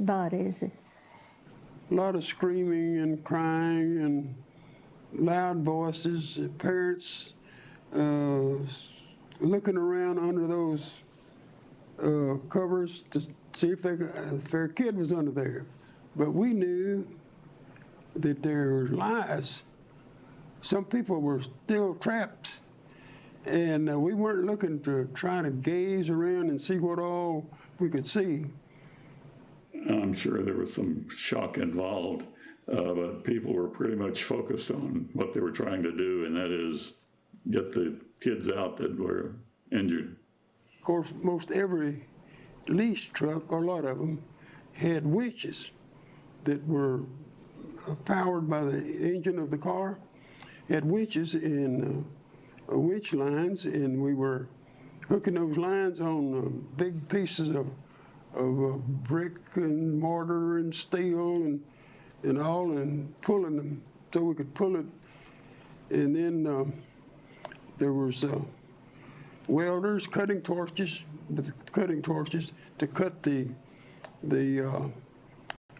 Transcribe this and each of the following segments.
bodies. A lot of screaming and crying and loud voices, parents looking around under those covers to see if their kid was under there. But we knew that there were lies. Some people were still trapped, and we weren't looking to try to gaze around and see what all we could see. I'm sure there was some shock involved, but people were pretty much focused on what they were trying to do, and that is get the kids out that were injured. Of course, most every lease truck, or a lot of them, had winches that were powered by the engine of the car, had winches and winch lines, and we were hooking those lines on big pieces of brick and mortar and steel and all, and pulling them so we could pull it. And then there was welders cutting torches with cutting torches to cut the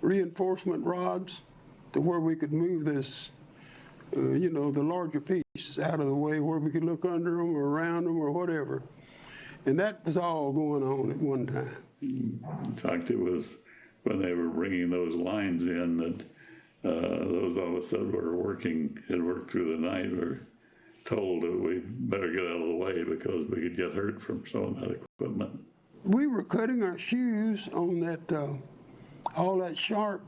reinforcement rods to where we could move this, the larger pieces out of the way where we could look under them or around them or whatever. And that was all going on at one time. In fact, it was when they were bringing those lines in that those of us that had worked through the night were told that we better get out of the way because we could get hurt from some of that equipment. We were cutting our shoes on that, all that sharp,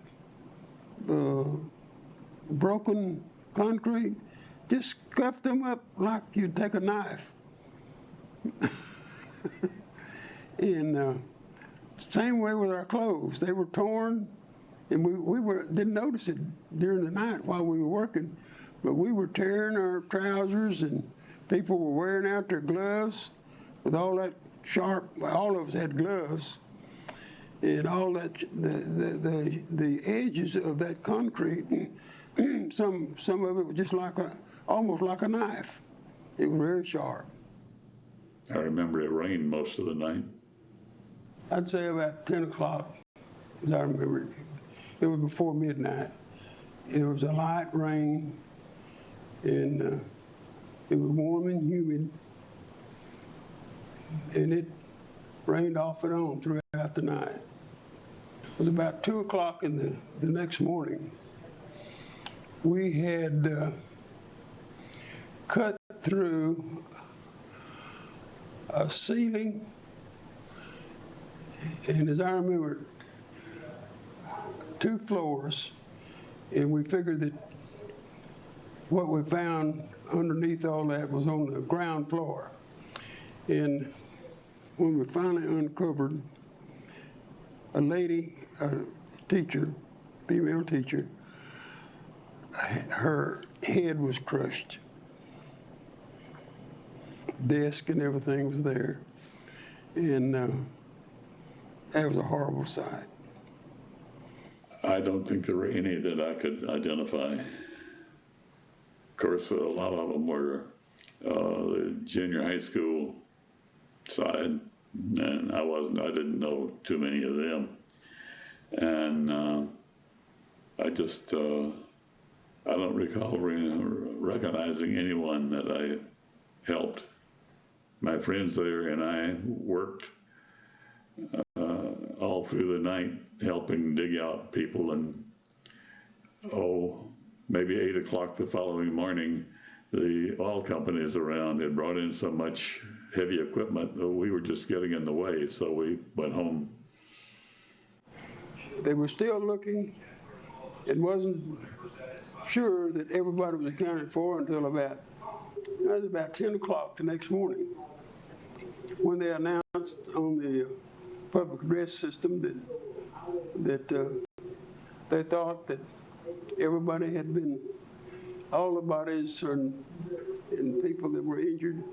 broken concrete, just scuffed them up like you'd take a knife. And same way with our clothes. They were torn, and we didn't notice it during the night while we were working, but we were tearing our trousers, and people were wearing out their gloves with all that sharp. All of us had gloves, and all that the edges of that concrete. Some of it was just almost like a knife. It was very sharp. I remember it rained most of the night. I'd say about 10 o'clock, as I remember it. It was before midnight. It was a light rain, and it was warm and humid, and it rained off and on throughout the night. It was about 2 o'clock in the next morning. We had cut through a ceiling, and as I remember, 2 floors, and we figured that what we found underneath all that was on the ground floor. And when we finally uncovered a lady, a teacher, female teacher, her head was crushed. Desk and everything was there. And that was a horrible sight. I don't think there were any that I could identify. Of course, a lot of them were the junior high school side, and I didn't know too many of them. And I don't recall recognizing anyone that I helped. My friends there and I worked all through the night helping dig out people, and maybe 8 o'clock the following morning, the oil companies around had brought in so much heavy equipment that we were just getting in the way, so we went home. They were still looking. It wasn't sure that everybody was accounted for until about 10 o'clock the next morning, when they announced on the public address system that they thought that everybody had been, all the bodies and people that were injured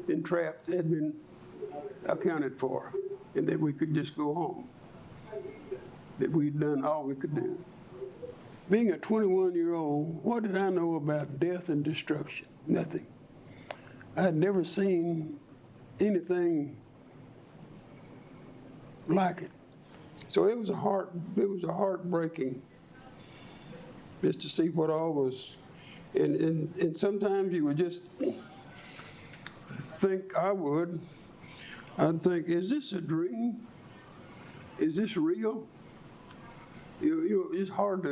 and trapped had been accounted for, and that we could just go home, that we'd done all we could do. Being a 21-year-old, what did I know about death and destruction? Nothing. I had never seen anything like it. So it was heartbreaking just to see what all was, and sometimes you would just think, I'd think, is this a dream? Is this real? You know, it's hard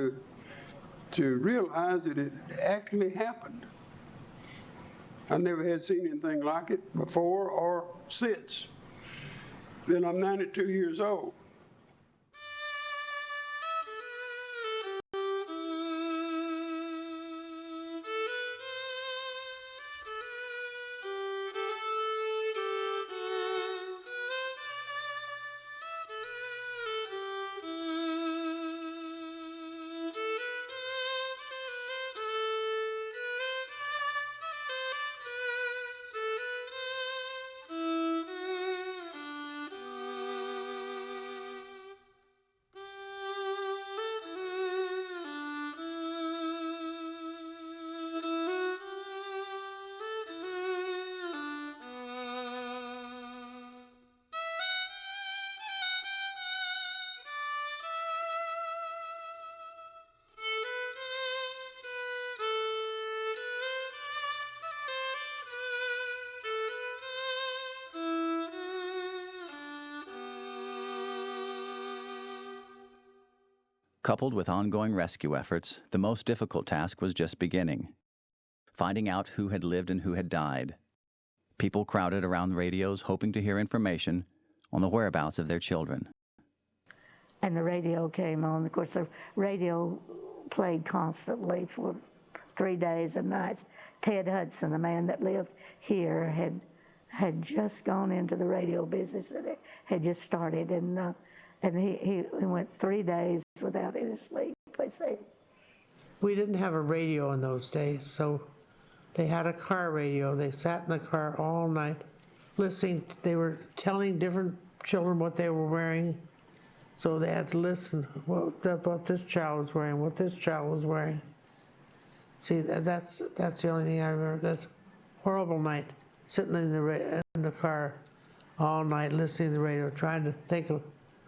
to realize that it actually happened. I never had seen anything like it before or since. Then I'm 92 years old. Coupled with ongoing rescue efforts, the most difficult task was just beginning. Finding out who had lived and who had died. People crowded around radios hoping to hear information on the whereabouts of their children. And the radio came on. Of course, the radio played constantly for 3 days and nights. Ted Hudson, the man that lived here, had just gone into the radio business, and it had just started, and he went 3 days without any sleep, they say. We didn't have a radio in those days, so they had a car radio. They sat in the car all night listening. They were telling different children what they were wearing, so they had to listen what this child was wearing, what this child was wearing. See, that's the only thing I remember. That's a horrible night, sitting in the car all night listening to the radio, trying to think of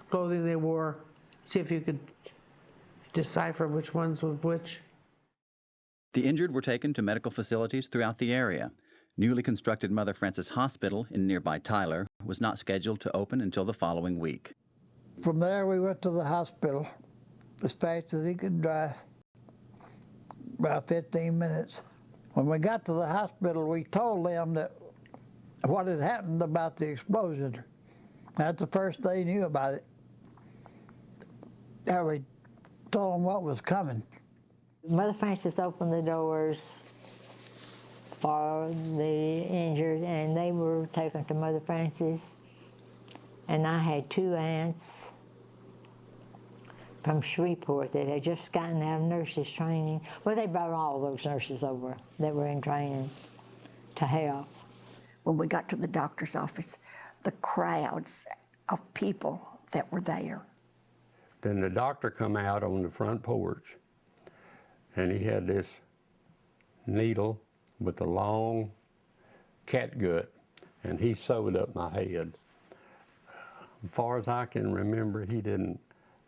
clothing they wore, see if you could decipher which ones were which. The injured were taken to medical facilities throughout the area. Newly constructed Mother Frances Hospital in nearby Tyler was not scheduled to open until the following week. From there, we went to the hospital as fast as he could drive, about 15 minutes. When we got to the hospital, we told them that what had happened about the explosion. That's the first they knew about it. We told them what was coming. Mother Frances opened the doors for the injured, and they were taken to Mother Frances. And I had 2 aunts from Shreveport that had just gotten out of nurses training. Well, they brought all those nurses over that were in training to help. When we got to the doctor's office, the crowds of people that were there. Then the doctor come out on the front porch, and he had this needle with a long catgut, and he sewed up my head. As far as I can remember, he didn't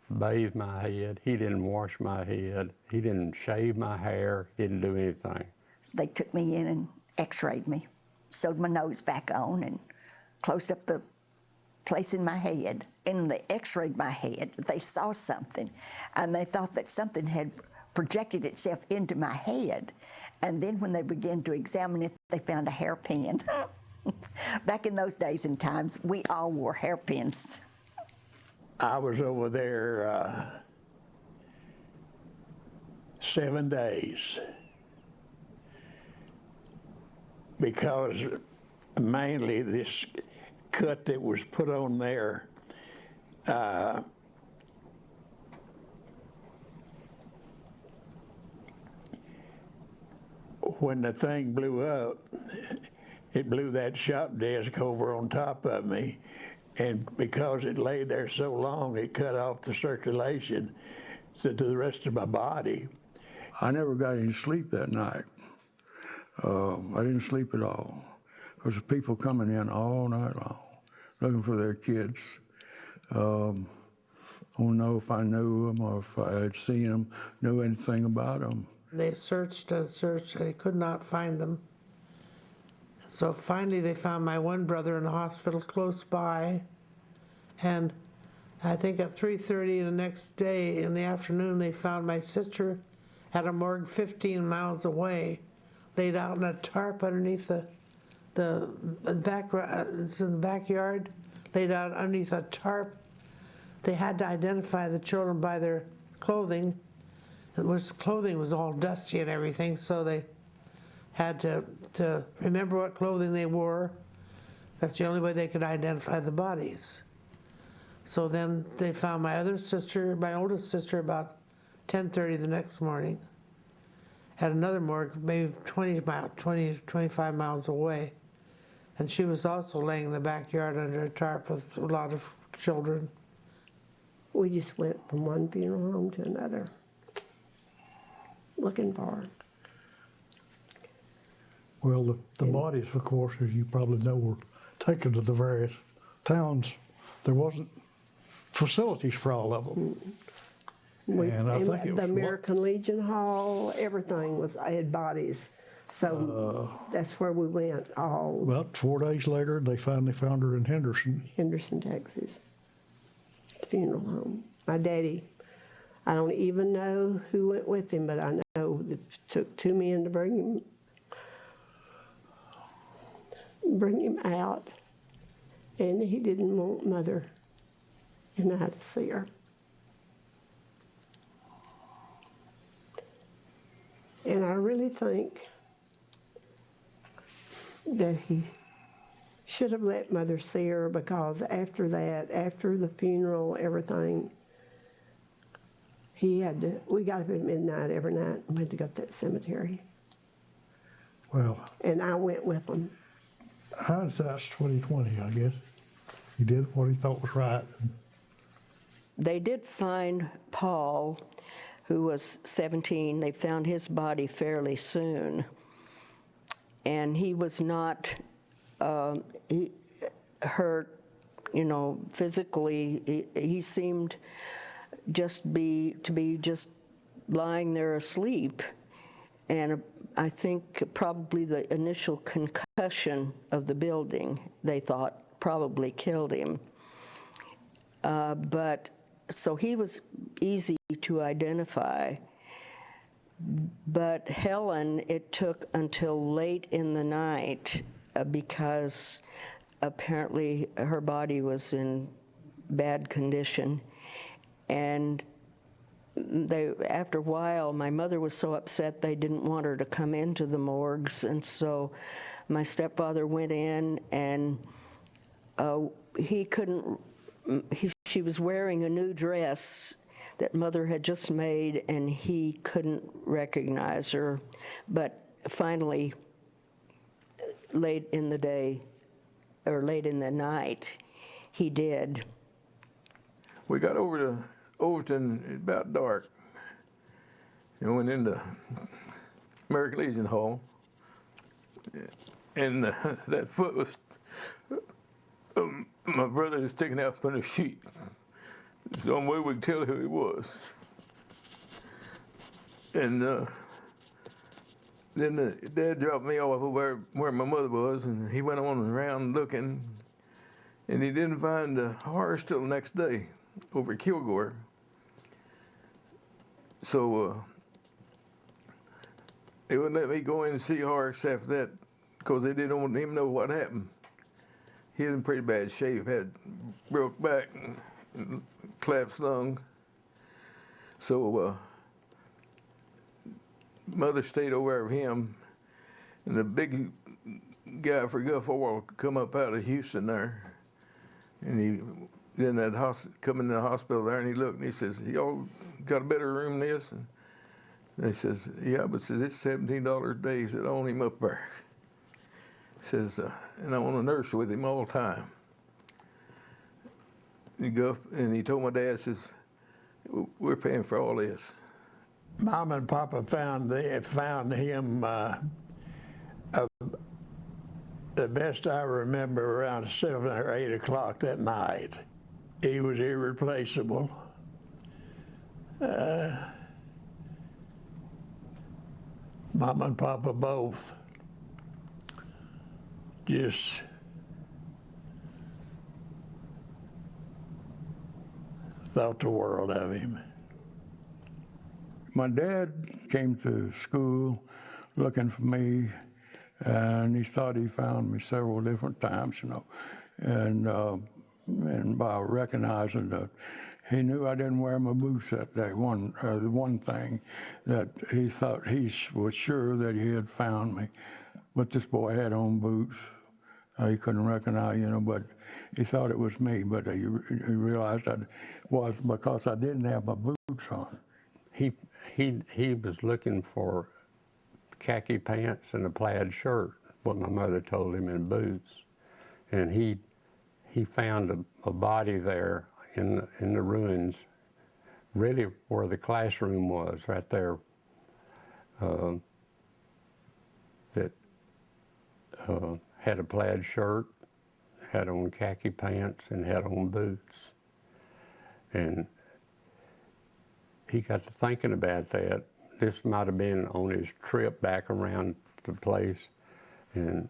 bathe my head, he didn't wash my head, he didn't shave my hair, he didn't do anything. They took me in and x-rayed me, sewed my nose back on, and closed up the place in my head. And they x-rayed my head. They saw something, and they thought that something had projected itself into my head. And then when they began to examine it, they found a hairpin. Back in those days and times, we all wore hairpins. I was over there 7 days because mainly this cut that was put on there when the thing blew up, it blew that shop desk over on top of me, and because it lay there so long, it cut off the circulation to the rest of my body. I never got any sleep that night. I didn't sleep at all. There was people coming in all night long, looking for their kids. I don't know if I knew them or if I had seen them, knew anything about them. They searched and searched, and they could not find them. So finally they found my one brother in a hospital close by, and I think at 3:30 the next day in the afternoon they found my sister at a morgue 15 miles away, laid out in a tarp underneath the it's in the backyard, laid out underneath a tarp. They had to identify the children by their clothing. Clothing was all dusty and everything, so they had to remember what clothing they wore. That's the only way they could identify the bodies. So then they found my other sister, my oldest sister, about 10:30 the next morning at another morgue, maybe 25 miles away. And she was also laying in the backyard under a tarp with a lot of children. We just went from one funeral home to another, looking for her. Well, the bodies, of course, as you probably know, were taken to the various towns. There wasn't facilities for all of them. And I think it was the American Legion Hall, everything had bodies. So that's where we went. About 4 days later, they finally found her in Henderson, Texas. Funeral home. My daddy, I don't even know who went with him, but I know it took 2 men to bring him out, and he didn't want Mother and I to see her. And I really think that he should have let Mother see her, because after that, after the funeral, everything, we got up at midnight every night and went to go to that cemetery. Well, and I went with them. Hindsight's 20/20, I guess. He did what he thought was right. They did find Paul, who was 17. They found his body fairly soon, and he was not hurt, physically. He seemed to be just lying there asleep, and I think probably the initial concussion of the building, they thought, probably killed him. So he was easy to identify. But Helen, it took until late in the night because apparently her body was in bad condition. And after a while, my mother was so upset they didn't want her to come into the morgues. And so my stepfather went in, and she was wearing a new dress that Mother had just made, and he couldn't recognize her. But finally, late in the day, or late in the night, he did. We got over to Overton about dark and went into American Legion Hall, and that foot was, my brother was sticking out from the sheet. It's the only way we could tell who he was. And then Dad dropped me off where my mother was, and he went on around looking, and he didn't find Horace till the next day over at Kilgore. So they wouldn't let me go in and see Horace after that because they didn't want him to know what happened. He was in pretty bad shape, had broke back and collapsed lung. So Mother stayed over with him, and the big guy for Gulf Oil come up out of Houston there, and he then come in the hospital there, and he looked and he says, "Y'all got a better room than this?" And they says, "Yeah," but says it's $17 a day. He said, "I want him up there." He says, "And I want a nurse with him all the time." And he told my dad, says, "We're paying for all this." Mom and Papa found him, the best I remember, around 7 or 8 o'clock that night. He was irreplaceable. Mama and Papa both just thought the world of him. My dad came to school looking for me, and he thought he found me several different times, and by recognizing that he knew I didn't wear my boots that day. The one thing that he thought, he was sure that he had found me, but this boy had on boots. He couldn't recognize, but he thought it was me, but he realized it was because I didn't have my boots on. He was looking for khaki pants and a plaid shirt, what my mother told him, in boots. And he found a body there in the ruins, really where the classroom was, right there, that had a plaid shirt, had on khaki pants, and had on boots. And he got to thinking about that. This might have been on his trip back around the place, and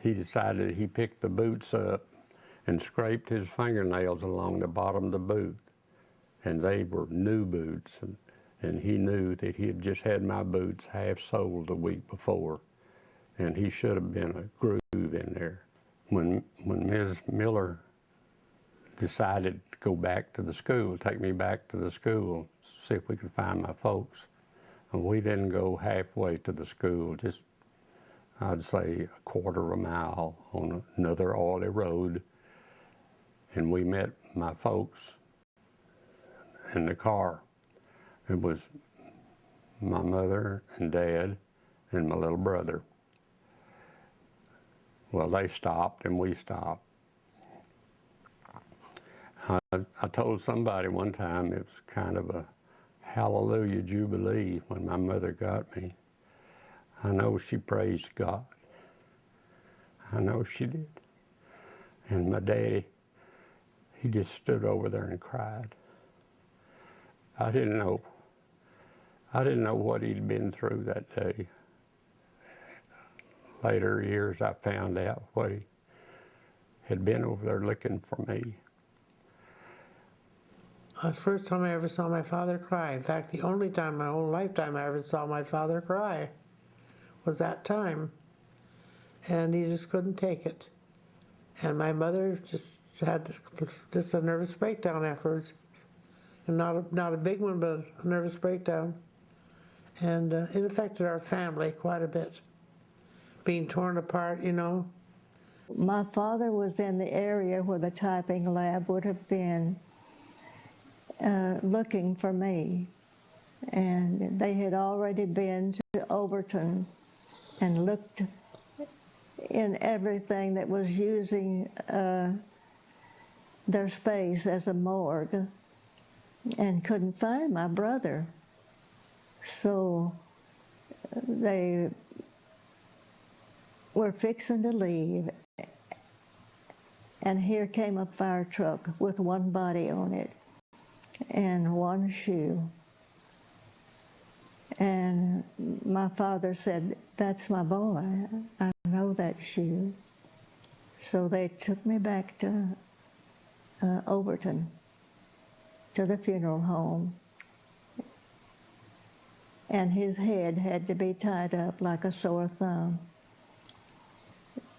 he decided he picked the boots up and scraped his fingernails along the bottom of the boot. And they were new boots, and he knew that he had just had my boots half-soled the week before, and he should have been a groove in there. When Ms. Miller decided to go back to the school, take me back to the school, see if we could find my folks, and we didn't go halfway to the school, just, I'd say, a quarter of a mile on another oily road, and we met my folks in the car. It was my mother and dad and my little brother. Well, they stopped and we stopped. I told somebody one time it was kind of a hallelujah jubilee when my mother got me. I know she praised God. I know she did. And my daddy, he just stood over there and cried. I didn't know what he'd been through that day. Later years, I found out what he had been over there looking for me. The first time I ever saw my father cry, in fact, the only time in my whole lifetime I ever saw my father cry was that time. And he just couldn't take it. And my mother just had just a nervous breakdown afterwards. And not a big one, but a nervous breakdown. And it affected our family quite a bit. Being torn apart, My father was in the area where the typing lab would have been, looking for me. And they had already been to Overton and looked in everything that was using their space as a morgue and couldn't find my brother. So they were fixing to leave, and here came a fire truck with one body on it and one shoe. And my father said, "That's my boy. I know that shoe." So they took me back to Overton, to the funeral home. And his head had to be tied up like a sore thumb.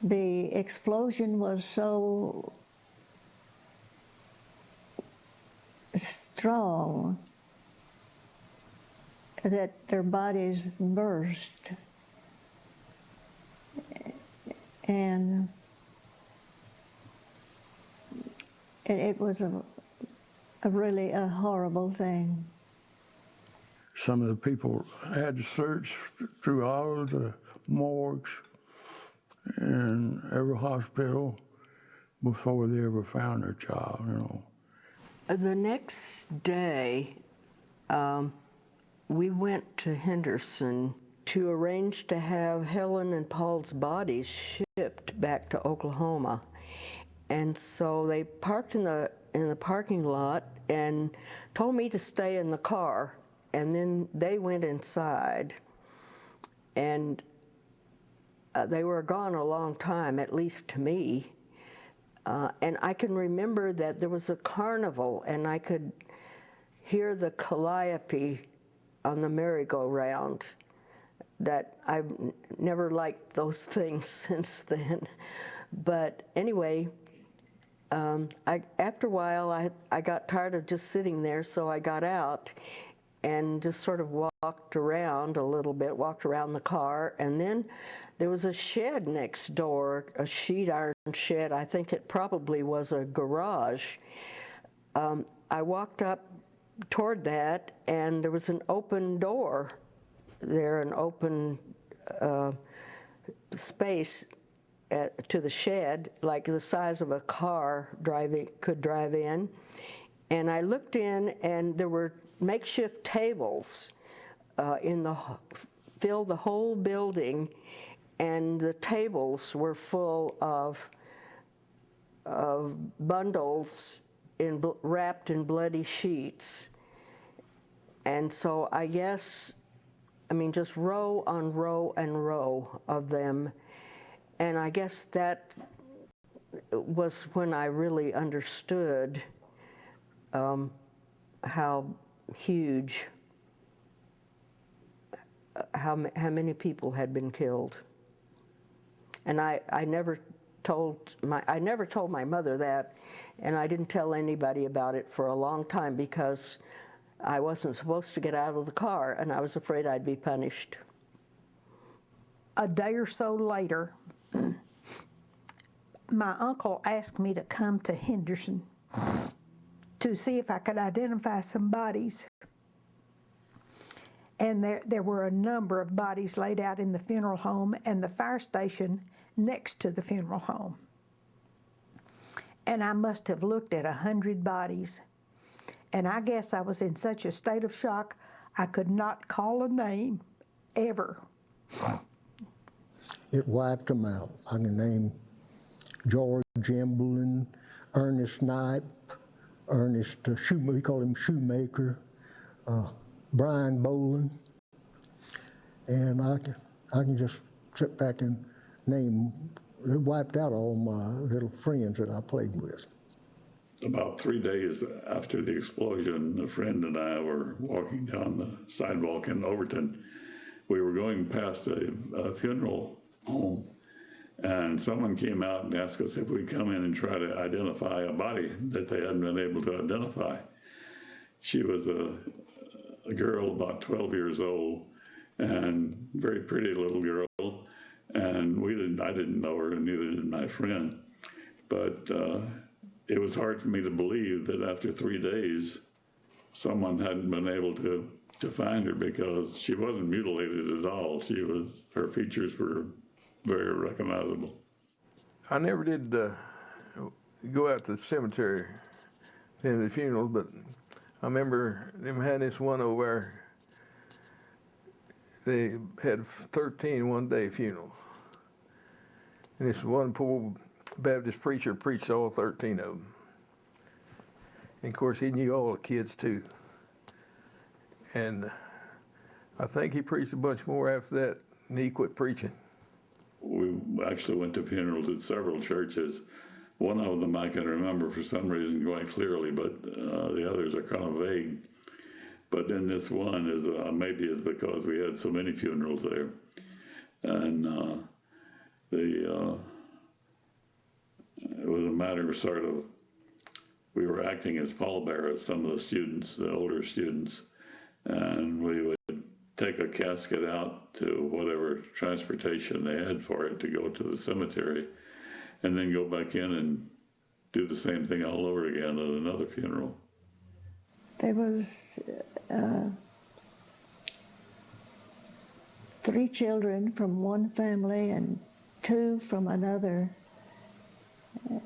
The explosion was so strong that their bodies burst. And it was really a horrible thing. Some of the people had to search through all of the morgues in every hospital before they ever found their child, The next day, we went to Henderson to arrange to have Helen and Paul's bodies shipped back to Oklahoma. And so they parked in the parking lot, and told me to stay in the car, and then they went inside, and they were gone a long time, at least to me. And I can remember that there was a carnival, and I could hear the calliope on the merry-go-round. That I've never liked those things since then. But anyway, after a while, I got tired of just sitting there, so I got out and just sort of walked around a little bit, walked around the car, and then there was a shed next door, a sheet iron shed. I think it probably was a garage. I walked up toward that, and there was an open door there, an open space to the shed, like the size of a car could drive in. And I looked in, and there were makeshift tables filled the whole building, and the tables were full of bundles wrapped in bloody sheets. And so I guess, I mean, just row on row and row of them. And I guess that was when I really understood how huge, how many people had been killed. And I never told my mother that, and I didn't tell anybody about it for a long time because I wasn't supposed to get out of the car, and I was afraid I'd be punished. A day or so later, my uncle asked me to come to Henderson to see if I could identify some bodies. And there were a number of bodies laid out in the funeral home and the fire station next to the funeral home. And I must have looked at 100 bodies. And I guess I was in such a state of shock, I could not call a name, ever. It wiped them out. I can name George Emblin, Ernest Knipe, Ernest, we call him Shoemaker, Brian Boland, and I can just sit back and name. It wiped out all my little friends that I played with. About 3 days after the explosion, a friend and I were walking down the sidewalk in Overton. We were going past a funeral home, and someone came out and asked us if we'd come in and try to identify a body that they hadn't been able to identify. She was a girl about 12 years old, and very pretty little girl, and I didn't know her, and neither did my friend. But it was hard for me to believe that after 3 days, someone hadn't been able to find her, because she wasn't mutilated at all. Her features were very recognizable. I never did go out to the cemetery in the funeral, but I remember them had this one over where they had 13 one-day funerals. And this one poor Baptist preacher preached all 13 of them. And of course, he knew all the kids too. And I think he preached a bunch more after that, and he quit preaching. We actually went to funerals at several churches. One of them I can remember for some reason quite clearly, but the others are kind of vague. But in this one, maybe it's because we had so many funerals there. And it was a matter of sort of, we were acting as pallbearers, some of the students, the older students, and we would take a casket out to whatever transportation they had for it to go to the cemetery, and then go back in and do the same thing all over again at another funeral. There was 3 children from one family and 2 from another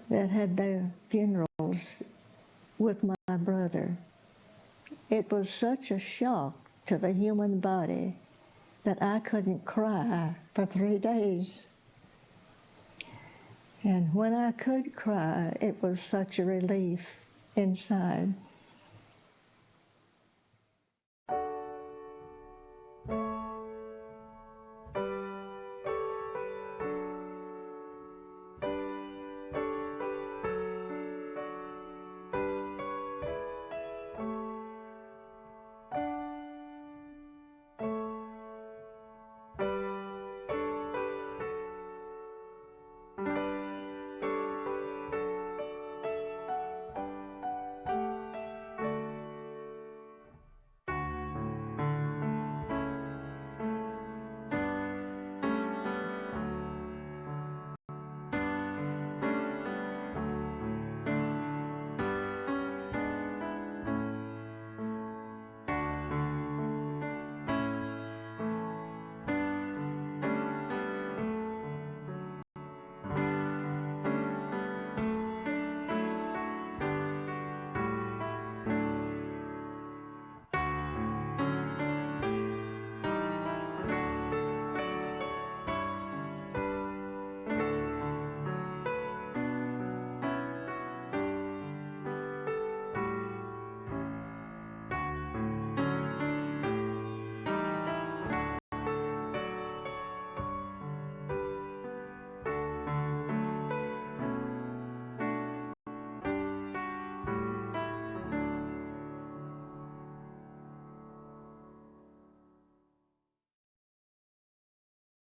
that had their funerals with my brother. It was such a shock to the human body that I couldn't cry for 3 days. And when I could cry, it was such a relief inside.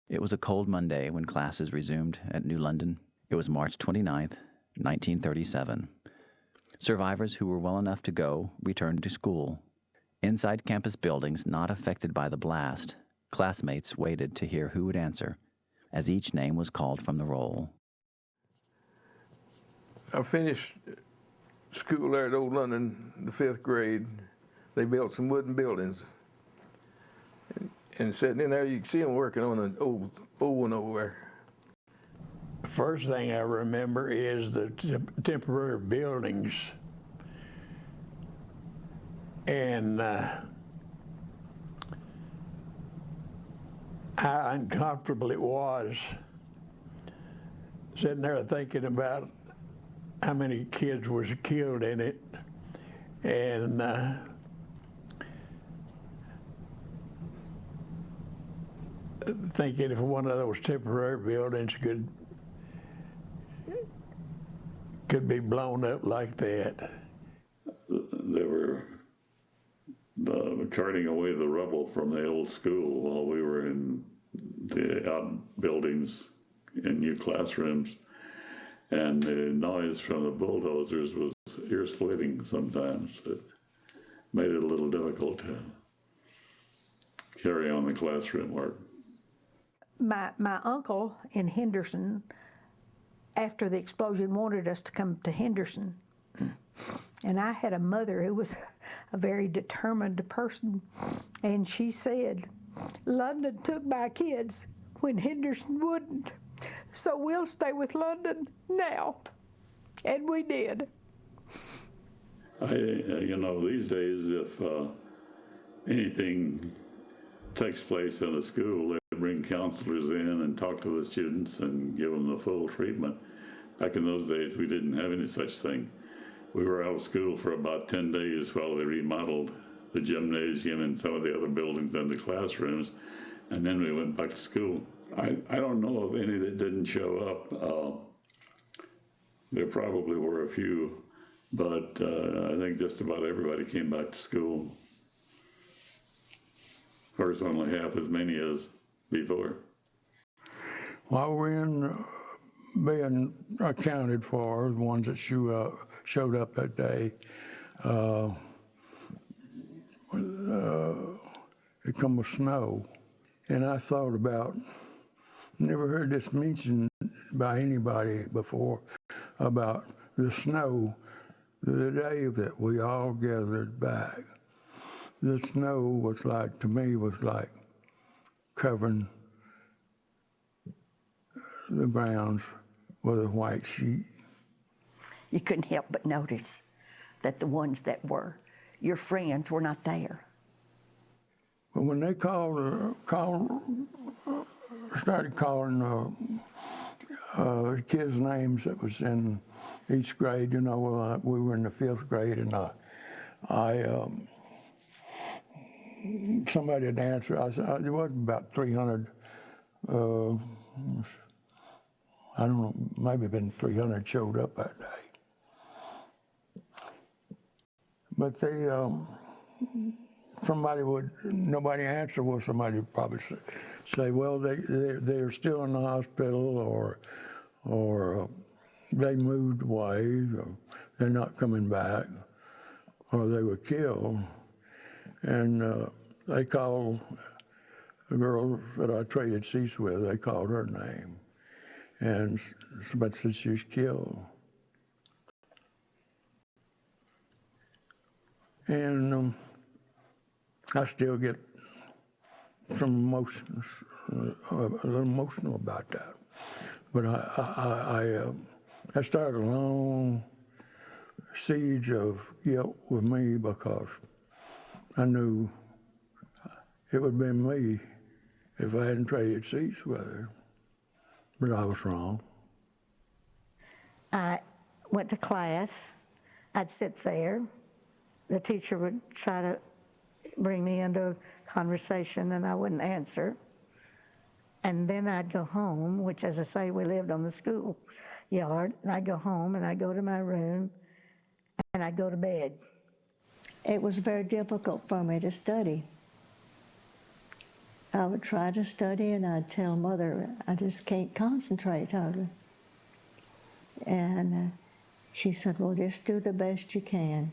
It was a cold Monday when classes resumed at New London. It was March 29th, 1937. Survivors who were well enough to go returned to school. Inside campus buildings not affected by the blast, classmates waited to hear who would answer, as each name was called from the roll. I finished school there at Old London, the 5th grade. They built some wooden buildings. And sitting in there, you can see them working on an old one over there. First thing I remember is the temporary buildings. And how uncomfortable it was sitting there thinking about how many kids was killed in it. And thinking if one of those temporary buildings could be blown up like that. They were carting away the rubble from the old school while we were in the outbuildings in new classrooms, and the noise from the bulldozers was ear-splitting sometimes. It made it a little difficult to carry on the classroom work. My uncle in Henderson, after the explosion, wanted us to come to Henderson. And I had a mother who was a very determined person, and she said, London took my kids when Henderson wouldn't, so we'll stay with London now. And we did. These days, if anything takes place in a school, they bring counselors in and talk to the students and give them the full treatment. Back in those days, we didn't have any such thing. We were out of school for about 10 days while they remodeled the gymnasium and some of the other buildings and the classrooms, and then we went back to school. I don't know of any that didn't show up. There probably were a few, but I think just about everybody came back to school. Of course, only half as many as before. While we're in being accounted for, the ones that showed up that day, it come with snow. And I thought about, never heard this mentioned by anybody before, about the snow the day that we all gathered back. The snow was like, to me, was like covering the grounds with a white sheet. You couldn't help but notice that the ones that were your friends were not there. But when they started calling kids' names that was in each grade, we were in the 5th grade, and somebody had answered. There wasn't about 300. I don't know, maybe been 300 showed up that day. But nobody answered. Well, somebody would probably say, well, they're still in the hospital, or they moved away, or they're not coming back, or they were killed. And they called the girl that I traded seats with, they called her name. And somebody said she was killed. And I still get some emotions, a little emotional about that. But I started a long siege of guilt with me because I knew it would have been me if I hadn't traded seats with her. But I was wrong. I went to class. I'd sit there. The teacher would try to bring me into a conversation, and I wouldn't answer. And then I'd go home, which, as I say, we lived on the school yard. And I'd go home, and I'd go to my room, and I'd go to bed. It was very difficult for me to study. I would try to study, and I'd tell Mother, I just can't concentrate totally. And she said, well, just do the best you can.